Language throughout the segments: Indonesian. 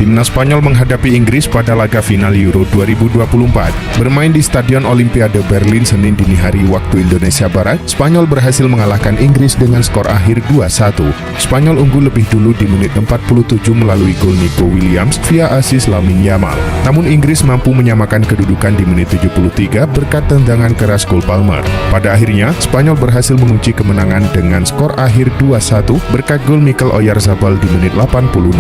Timnas Spanyol menghadapi Inggris pada laga final Euro 2024. Bermain di Stadion Olimpiade Berlin Senin dini hari waktu Indonesia Barat, Spanyol berhasil mengalahkan Inggris dengan skor akhir 2-1. Spanyol unggul lebih dulu di menit 47 melalui gol Nico Williams via asis Lamine Yamal. Namun Inggris mampu menyamakan kedudukan di menit 73 berkat tendangan keras Cole Palmer. Pada akhirnya, Spanyol berhasil mengunci kemenangan dengan skor akhir 2-1 berkat gol Mikel Oyarzabal di menit 86.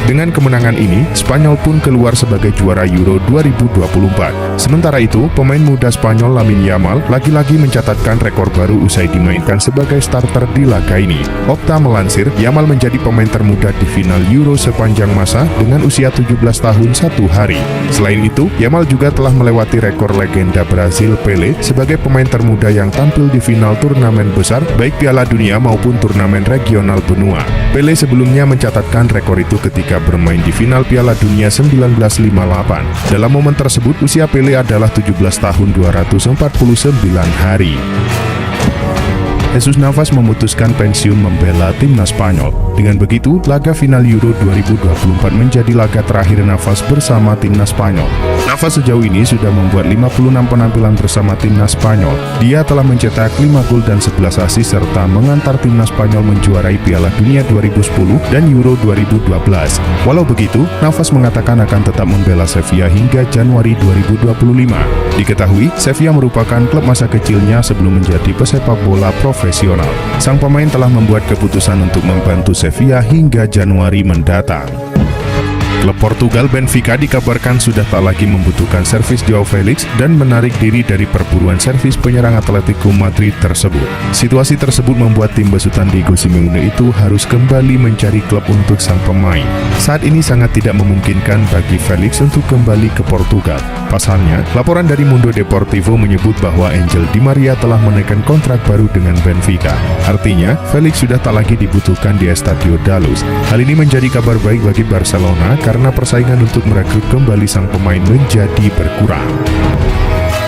Dengan kemenangan ini, Spanyol pun keluar sebagai juara Euro 2024. Sementara itu, pemain muda Spanyol Lamine Yamal lagi-lagi mencatatkan rekor baru usai dimainkan sebagai starter di laga ini. Opta melansir, Yamal menjadi pemain termuda di final Euro sepanjang masa dengan usia 17 tahun 1 hari. Selain itu, Yamal juga telah melewati rekor legenda Brazil Pelé sebagai pemain termuda yang tampil di final turnamen besar baik Piala Dunia maupun turnamen regional benua. Pelé sebelumnya mencatatkan rekor itu ketika bermain di final Piala Dunia 1958. Dalam momen tersebut, usia Pelé adalah 17 tahun 249 hari. Jesus Navas memutuskan pensiun membela timnas Spanyol. Dengan begitu, laga final Euro 2024 menjadi laga terakhir Navas bersama timnas Spanyol. Navas sejauh ini sudah membuat 56 penampilan bersama timnas Spanyol. Dia telah mencetak 5 gol dan 11 assist serta mengantar timnas Spanyol menjuarai Piala Dunia 2010 dan Euro 2012. Walau begitu, Navas mengatakan akan tetap membela Sevilla hingga Januari 2025. Diketahui, Sevilla merupakan klub masa kecilnya sebelum menjadi pesepak bola profesional. Sang pemain telah membuat keputusan untuk membantu Sevilla hingga Januari mendatang. Klub Portugal Benfica dikabarkan sudah tak lagi membutuhkan servis Joao Felix dan menarik diri dari perburuan servis penyerang Atletico Madrid tersebut. Situasi tersebut membuat tim besutan Diego Simeone itu harus kembali mencari klub untuk sang pemain. Saat ini sangat tidak memungkinkan bagi Felix untuk kembali ke Portugal. Pasalnya, laporan dari Mundo Deportivo menyebut bahwa Angel Di Maria telah menaikkan kontrak baru dengan Benfica. Artinya, Felix sudah tak lagi dibutuhkan di Estadio da Luz. Hal ini menjadi kabar baik bagi Barcelona karena persaingan untuk merekrut kembali sang pemain menjadi berkurang.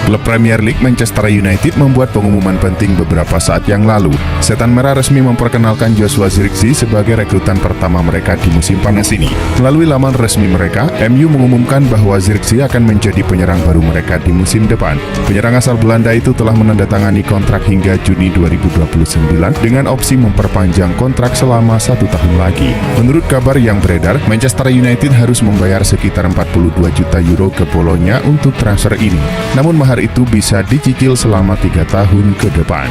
Klub Premier League Manchester United membuat pengumuman penting beberapa saat yang lalu. Setan Merah resmi memperkenalkan Joshua Zirkzee sebagai rekrutan pertama mereka di musim panas ini. Melalui laman resmi mereka, MU mengumumkan bahwa Zirkzee akan menjadi penyerang baru mereka di musim depan. Penyerang asal Belanda itu telah menandatangani kontrak hingga Juni 2029 dengan opsi memperpanjang kontrak selama 1 tahun lagi. Menurut kabar yang beredar, Manchester United harus membayar sekitar 42 juta euro ke Bolonya untuk transfer ini. Namun mahar itu bisa dicicil selama 3 tahun ke depan.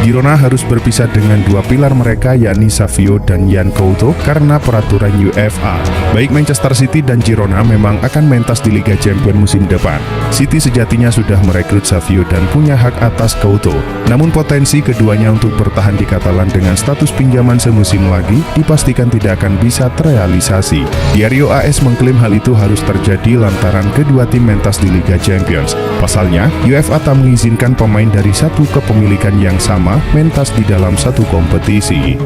Girona harus berpisah dengan dua pilar mereka yakni Savio dan Yan Couto karena peraturan UEFA. Baik Manchester City dan Girona memang akan mentas di Liga Champions musim depan. City sejatinya sudah merekrut Savio dan punya hak atas Couto. Namun potensi keduanya untuk bertahan di Catalan dengan status pinjaman semusim lagi dipastikan tidak akan bisa terrealisasi. Diario AS mengklaim hal itu harus terjadi lantaran kedua tim mentas di Liga Champions. Pasalnya, UEFA tak mengizinkan pemain dari satu kepemilikan yang sama mentas di dalam satu kompetisi.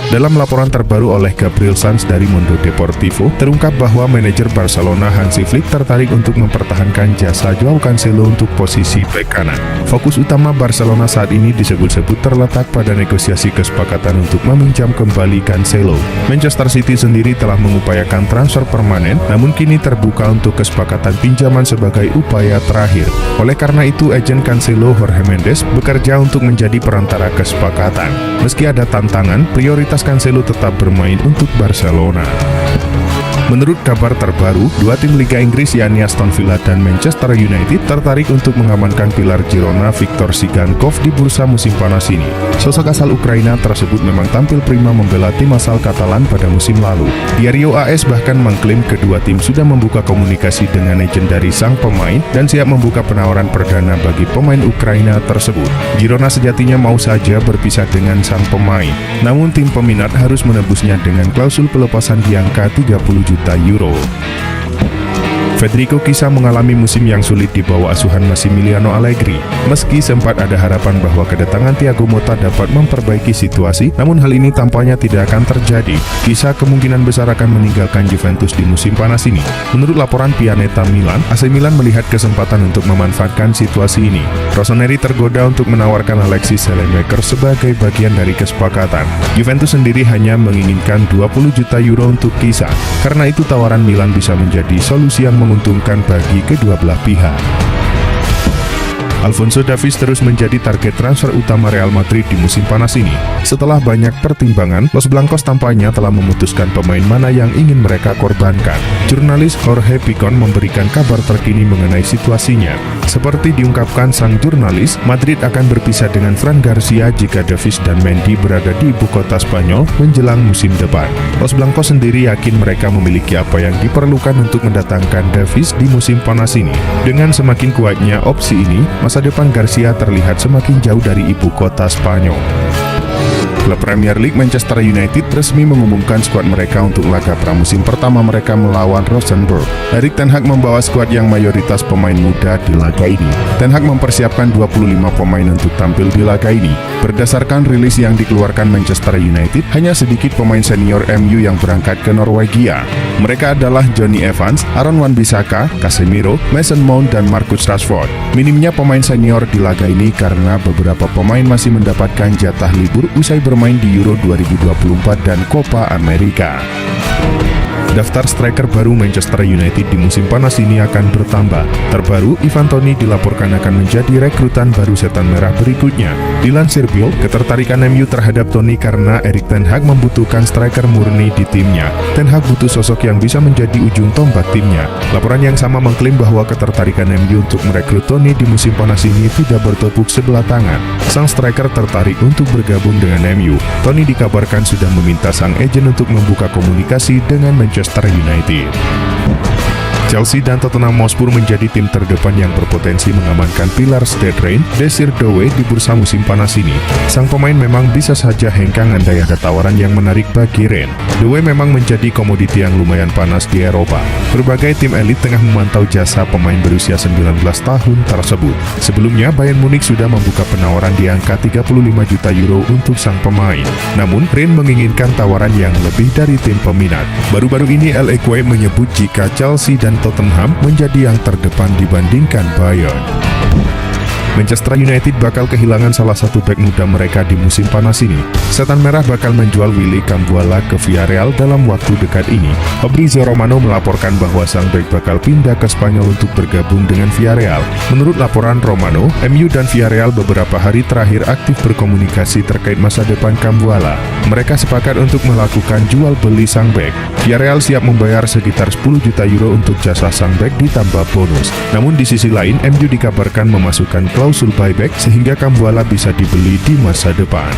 Dalam laporan terbaru oleh Gabriel Sanz dari Mundo Deportivo, terungkap bahwa manajer Barcelona Hansi Flick tertarik untuk mempertahankan jasa Joao Cancelo untuk posisi bek kanan. Fokus utama Barcelona saat ini disebut-sebut terletak pada negosiasi kesepakatan untuk meminjam kembali Cancelo. Manchester City sendiri telah mengupayakan transfer permanen, namun kini terbuka untuk kesepakatan pinjaman sebagai upaya terakhir. Oleh karena itu, agen Cancelo Jorge Mendes bekerja untuk menjadi perantara kesepakatan. Meski ada tantangan, prioritas Cancelo tetap bermain untuk Barcelona. Menurut kabar terbaru, dua tim Liga Inggris yakni Aston Villa dan Manchester United tertarik untuk mengamankan pilar Girona Viktor Sigankov di bursa musim panas ini. Sosok asal Ukraina tersebut memang tampil prima membela tim asal Katalan pada musim lalu. Diario AS bahkan mengklaim kedua tim sudah membuka komunikasi dengan agen dari sang pemain dan siap membuka penawaran perdana bagi pemain Ukraina tersebut. Girona sejatinya mau saja berpisah dengan sang pemain, namun tim peminat harus menebusnya dengan klausul pelepasan di angka 30 juta euro. Federico Chiesa mengalami musim yang sulit di bawah asuhan Massimiliano Allegri. Meski sempat ada harapan bahwa kedatangan Thiago Motta dapat memperbaiki situasi, namun hal ini tampaknya tidak akan terjadi. Chiesa kemungkinan besar akan meninggalkan Juventus di musim panas ini. Menurut laporan Pianeta Milan, AC Milan melihat kesempatan untuk memanfaatkan situasi ini. Rossoneri tergoda untuk menawarkan Alexis Saelemaekers sebagai bagian dari kesepakatan. Juventus sendiri hanya menginginkan 20 juta euro untuk Chiesa. Karena itu tawaran Milan bisa menjadi solusi yang menguntungkan bagi kedua belah pihak. Alphonso Davies terus menjadi target transfer utama Real Madrid di musim panas ini. Setelah banyak pertimbangan, Los Blancos tampaknya telah memutuskan pemain mana yang ingin mereka korbankan. Jurnalis Jorge Picon memberikan kabar terkini mengenai situasinya. Seperti diungkapkan sang jurnalis, Madrid akan berpisah dengan Fran Garcia jika Davies dan Mendy berada di ibu kota Spanyol menjelang musim depan. Los Blancos sendiri yakin mereka memiliki apa yang diperlukan untuk mendatangkan Davies di musim panas ini. Dengan semakin kuatnya opsi ini, masa depan Garcia terlihat semakin jauh dari ibu kota Spanyol. Klub Premier League Manchester United resmi mengumumkan skuad mereka untuk laga pramusim pertama mereka melawan Rosenborg. Erik ten Hag membawa skuad yang mayoritas pemain muda di laga ini. Ten Hag mempersiapkan 25 pemain untuk tampil di laga ini. Berdasarkan rilis yang dikeluarkan Manchester United, hanya sedikit pemain senior MU yang berangkat ke Norwegia. Mereka adalah Johnny Evans, Aaron Wan-Bissaka, Casemiro, Mason Mount, dan Marcus Rashford. Minimnya pemain senior di laga ini karena beberapa pemain masih mendapatkan jatah libur usai bermain di Euro 2024 dan Copa America. Daftar striker baru Manchester United di musim panas ini akan bertambah. Terbaru, Ivan Toney dilaporkan akan menjadi rekrutan baru setan merah berikutnya. Dilansir Bill, ketertarikan MU terhadap Toney karena Erik ten Hag membutuhkan striker murni di timnya. Ten Hag butuh sosok yang bisa menjadi ujung tombak timnya. Laporan yang sama mengklaim bahwa ketertarikan MU untuk merekrut Toney di musim panas ini tidak bertepuk sebelah tangan. Sang striker tertarik untuk bergabung dengan MU. Toney dikabarkan sudah meminta sang ejen untuk membuka komunikasi dengan Manchester United. Chelsea dan Tottenham Hotspur menjadi tim terdepan yang berpotensi mengamankan pilar Stade Rennes, Désiré Doué di bursa musim panas ini. Sang pemain memang bisa saja hengkang andai ada tawaran yang menarik bagi Rennes. Doué memang menjadi komoditi yang lumayan panas di Eropa. Berbagai tim elit tengah memantau jasa pemain berusia 19 tahun tersebut. Sebelumnya, Bayern Munich sudah membuka penawaran di angka 35 juta euro untuk sang pemain. Namun, Rennes menginginkan tawaran yang lebih dari tim peminat. Baru-baru ini L'Equipe menyebut jika Chelsea dan Tottenham menjadi yang terdepan dibandingkan Bayern. Manchester United bakal kehilangan salah satu bek muda mereka di musim panas ini. Setan Merah bakal menjual Willy Cambuala ke Villarreal dalam waktu dekat ini. Fabrizio Romano melaporkan bahwa sang bek bakal pindah ke Spanyol untuk bergabung dengan Villarreal. Menurut laporan Romano, MU dan Villarreal beberapa hari terakhir aktif berkomunikasi terkait masa depan Cambuala. Mereka sepakat untuk melakukan jual beli sang bek. Villarreal siap membayar sekitar 10 juta euro untuk jasa sang bek ditambah bonus. Namun di sisi lain, MU dikabarkan memasukkan klausul buyback sehingga Cambuala bisa dibeli di masa depan.